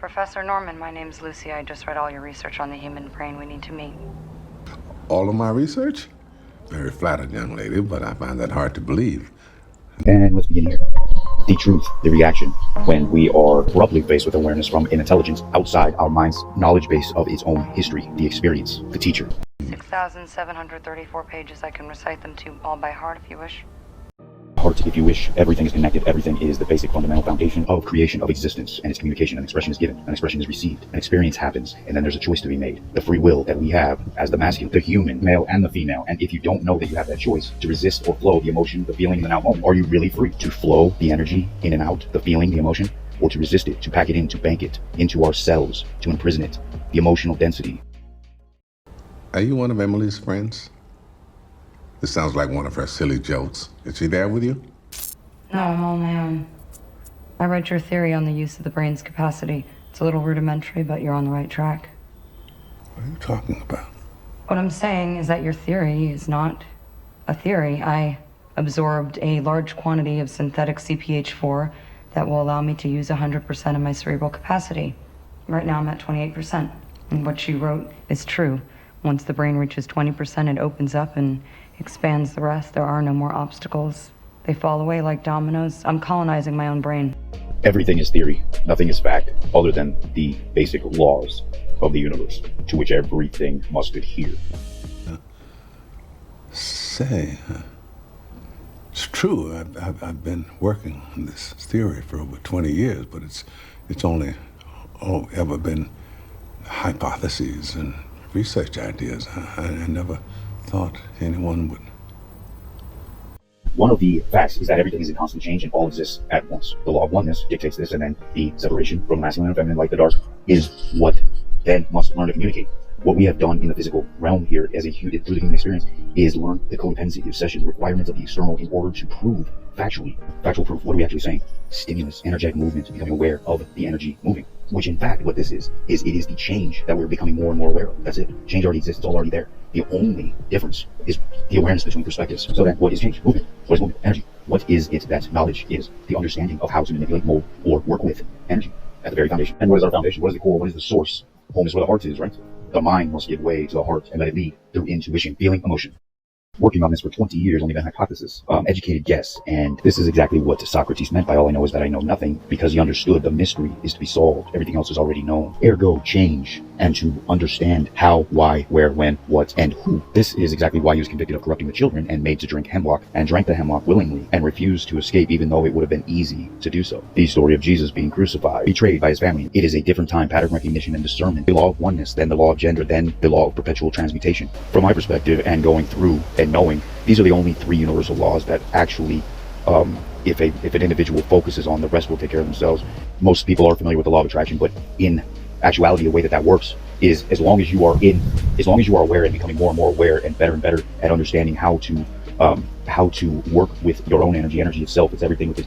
Professor Norman, my name's Lucy. I just read all your research on the human brain. We need to meet. All of my research? Very flattered, young lady, but I find that hard to believe. And let's begin here. The truth, the reaction, when we are abruptly faced with awareness from an intelligence outside our mind's knowledge base of its own history, the experience, the teacher. 6,734 pages. I can recite them to you all by heart if you wish. Heart, if you wish. Everything is connected. Everything is the basic fundamental foundation of creation, of existence, and its communication. An expression is given, an expression is received, an experience happens, and then there's a choice to be made. The free will that we have as the masculine, the human, male, and the female. And if you don't know that you have that choice to resist or flow the emotion, the feeling in the now moment, are you really free to flow the energy in and out, the feeling, the emotion, or to resist it, to pack it in, to bank it into ourselves, to imprison it, the emotional density? Are you one of Emily's friends? This sounds like one of her silly jokes. Is she there with you? No, I'm on my own. I read your theory on the use of the brain's capacity. It's a little rudimentary, but you're on the right track. What are you talking about? What I'm saying is that your theory is not a theory. I absorbed a large quantity of synthetic CPH4 that will allow me to use 100% of my cerebral capacity. Right now I'm at 28%. And what you wrote is true. Once the brain reaches 20%, it opens up and expands the rest. There are no more obstacles. They fall away like dominoes. I'm colonizing my own brain. Everything is theory. Nothing is fact, other than the basic laws of the universe, to which everything must adhere. Say, it's true. I've been working on this theory for over 20 years, but it's only ever been hypotheses and research ideas. I never thought anyone would. One of the facts is that everything is in constant change and all exists at once. The law of oneness dictates this, and then the separation from masculine and feminine, like the dark, is what then must learn to communicate. What we have done in the physical realm here as through the human experience is learn the codependency, the obsession, the requirements of the external in order to prove factual proof. What are we actually saying? Stimulus, energetic movement, becoming aware of the energy moving. Which in fact, what this is it is the change that we're becoming more and more aware of. That's it. Change already exists. It's all already there. The only difference is the awareness between perspectives. So then, what is change? Movement. What is movement? Energy. What is it that knowledge is? The understanding of how to manipulate, mold, or work with energy at the very foundation. And what is our foundation? What is the core? What is the source? Home is where the heart is, right? The mind must give way to the heart and let it lead through intuition, feeling, emotion. Working on this for 20 years, only been hypothesis, educated guess, and this is exactly what Socrates meant by all I know is that I know nothing, because he understood the mystery is to be solved. Everything else is already known. Ergo, change, and to understand how, why, where, when, what, and who. This is exactly why he was convicted of corrupting the children and made to drink hemlock, and drank the hemlock willingly, and refused to escape even though it would have been easy to do so. The story of Jesus being crucified, betrayed by his family. It is a different time, pattern recognition and discernment. The law of oneness, then the law of gender, then the law of perpetual transmutation. From my perspective, and going through and knowing, these are the only three universal laws that actually, if an individual focuses on, the rest will take care of themselves. Most people are familiar with the law of attraction, but in actuality, the way that works is as long as you are aware and becoming more and more aware and better at understanding how to work with your own energy. Energy itself, it's everything with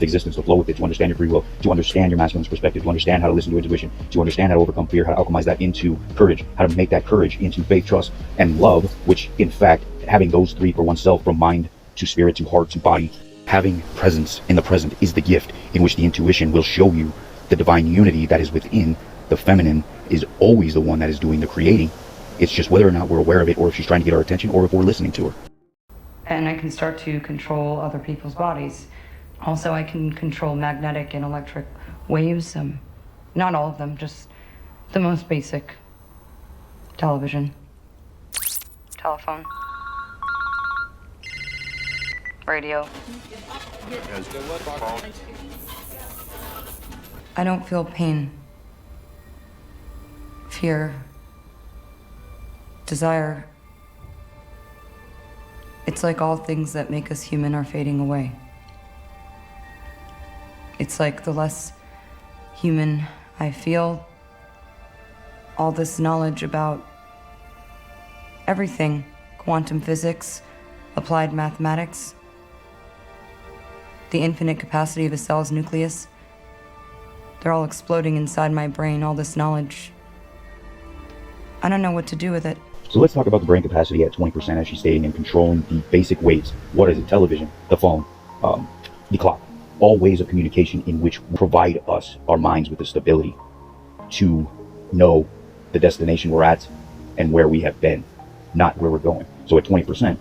existence, to flow with it, to understand your free will, to understand your masculine's perspective, to understand how to listen to intuition, to understand how to overcome fear, how to alchemize that into courage, how to make that courage into faith, trust, and love, which in fact, having those three for oneself, from mind to spirit to heart to body, having presence in the present is the gift in which the intuition will show you the divine unity that is within. The feminine is always the one that is doing the creating. It's just whether or not we're aware of it, or if she's trying to get our attention, or if we're listening to her. And I can start to control other people's bodies. Also, I can control magnetic and electric waves. Not all of them, just the most basic. Television. Telephone. Radio. I don't feel pain, fear, desire. It's like all things that make us human are fading away. It's like the less human I feel, all this knowledge about everything, quantum physics, applied mathematics, the infinite capacity of a cell's nucleus, they're all exploding inside my brain, all this knowledge. I don't know what to do with it. So let's talk about the brain capacity at 20%, as she's stating, and controlling the basic ways. What is it? Television, the phone, the clock. All ways of communication in which provide us, our minds, with the stability to know the destination we're at and where we have been, not where we're going. So at 20%,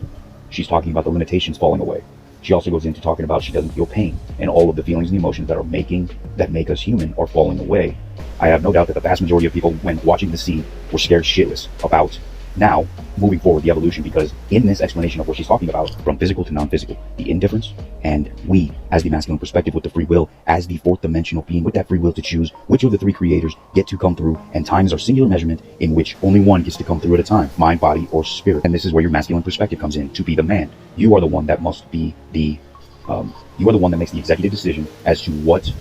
she's talking about the limitations falling away. She also goes into talking about she doesn't feel pain, and all of the feelings and emotions that make us human are falling away. I have no doubt that the vast majority of people, when watching the scene, were scared shitless about now moving forward the evolution, because in this explanation of what she's talking about, from physical to non-physical, the indifference, and we as the masculine perspective with the free will, as the fourth dimensional being with that free will to choose which of the three creators get to come through, and time is our singular measurement in which only one gets to come through at a time, mind, body, or spirit. And this is where your masculine perspective comes in. To be the man, you are the one that must be the you are the one that makes the executive decision as to what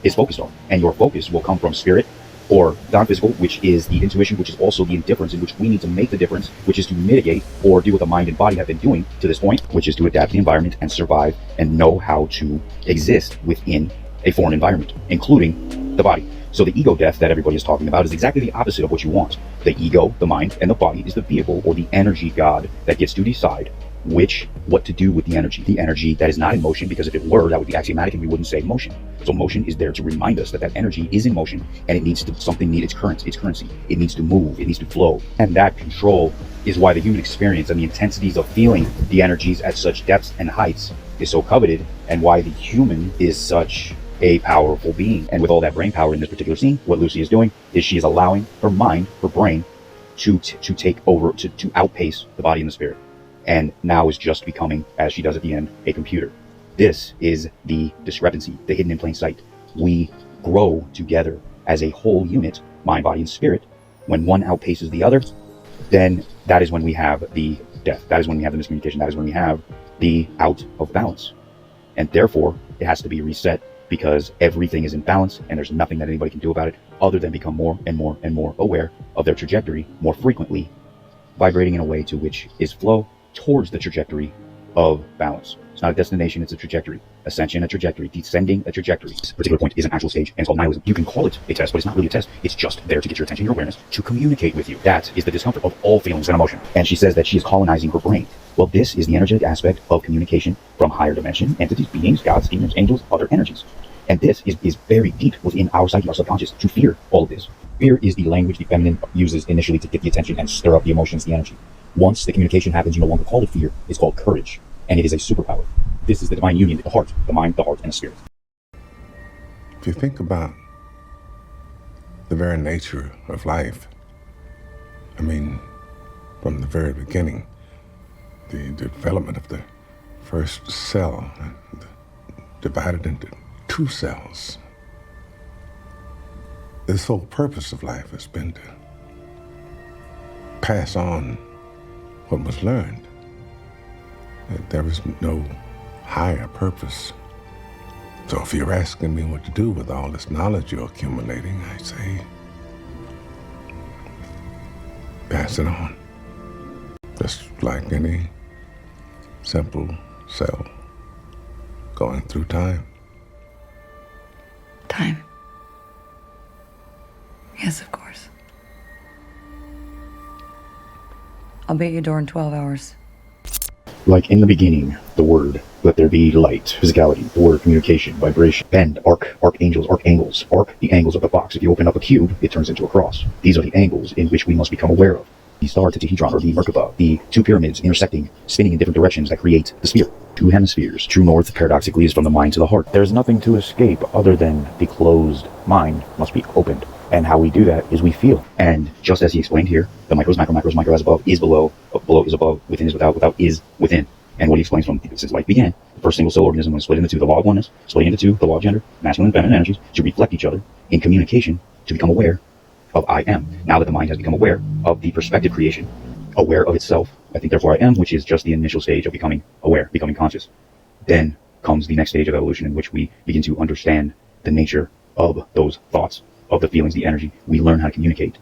is focused on, and your focus will come from spirit or non-physical, which is the intuition, which is also the indifference, in which we need to make the difference, which is to mitigate or do what the mind and body have been doing to this point, which is to adapt the environment and survive and know how to exist within a foreign environment, including the body. So the ego death that everybody is talking about is exactly the opposite of what you want. The ego, the mind, and the body is the vehicle or the energy god that gets to decide what to do with the energy that is not in motion, because if it were, that would be axiomatic and we wouldn't say motion. So motion is there to remind us that that energy is in motion, and it needs to its currency. It needs to move, it needs to flow. And that control is why the human experience and the intensities of feeling the energies at such depths and heights is so coveted, and why the human is such a powerful being. And with all that brain power in this particular scene, what Lucy is doing is she is allowing her mind, her brain, to take over, to outpace the body and the spirit. And now is just becoming, as she does at the end, a computer. This is the discrepancy, the hidden in plain sight. We grow together as a whole unit, mind, body, and spirit. When one outpaces the other, then that is when we have the death. That is when we have the miscommunication. That is when we have the out of balance. And therefore, it has to be reset, because everything is in balance and there's nothing that anybody can do about it other than become more and more and more aware of their trajectory more frequently, vibrating in a way to which is flow towards the trajectory of balance. It's not a destination, it's a trajectory. Ascension, a trajectory. Descending, a trajectory. This particular point is an actual stage, and it's called nihilism. You can call it a test, but it's not really a test. It's just there to get your attention, your awareness, to communicate with you. That is the discomfort of all feelings and emotion. And she says that she is colonizing her brain. Well, this is the energetic aspect of communication from higher dimension, entities, beings, gods, demons, angels, other energies. And this is very deep within our psyche, our subconscious, to fear all of this. Fear is the language the feminine uses initially to get the attention and stir up the emotions, the energy. Once the communication happens, you no longer call it fear, it's called courage. And it is a superpower. This is the divine union, the heart, the mind, the heart, and the spirit. If you think about the very nature of life, I mean, from the very beginning, the development of the first cell, divided into two cells. The sole purpose of life has been to pass on what was learned. There is no higher purpose. So if you're asking me what to do with all this knowledge you're accumulating, I say, pass it on. Just like any simple cell going through time. Time. Yes, of course. I'll be at your door in 12 hours. Like in the beginning, the word, let there be light, physicality, the word, communication, vibration, bend, archangels, arcangles, the angles of the box. If you open up a cube, it turns into a cross. These are the angles in which we must become aware of. The star tetrahedron, or the Merkaba, the two pyramids intersecting, spinning in different directions that create the sphere. Two hemispheres. True north, paradoxically, is from the mind to the heart. There's nothing to escape other than the closed mind must be opened. And how we do that is we feel. And just as he explained here, the micro is macro, macro is micro, as above is below is above, within is without, without is within. And what he explains from since life began, the first single cell organism was split into two, the law of oneness, splitting into two, the law of gender, masculine and feminine energies, to reflect each other in communication, to become aware of I am. Now that the mind has become aware of the perspective creation, aware of itself, I think therefore I am, which is just the initial stage of becoming aware, becoming conscious. Then comes the next stage of evolution, in which we begin to understand the nature of those thoughts, of the feelings, the energy. We learn how to communicate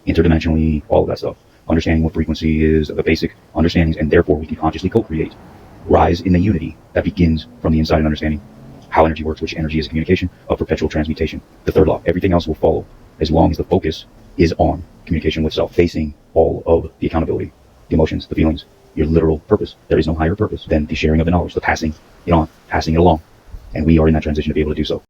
interdimensionally, all of that stuff. Understanding what frequency is, the basic understandings, and therefore we can consciously co-create. Rise in the unity that begins from the inside and understanding how energy works, which energy is a communication of perpetual transmutation. The third law, everything else will follow as long as the focus is on communication with self, facing all of the accountability, the emotions, the feelings, your literal purpose. There is no higher purpose than the sharing of the knowledge, the passing it on, passing it along. And we are in that transition to be able to do so.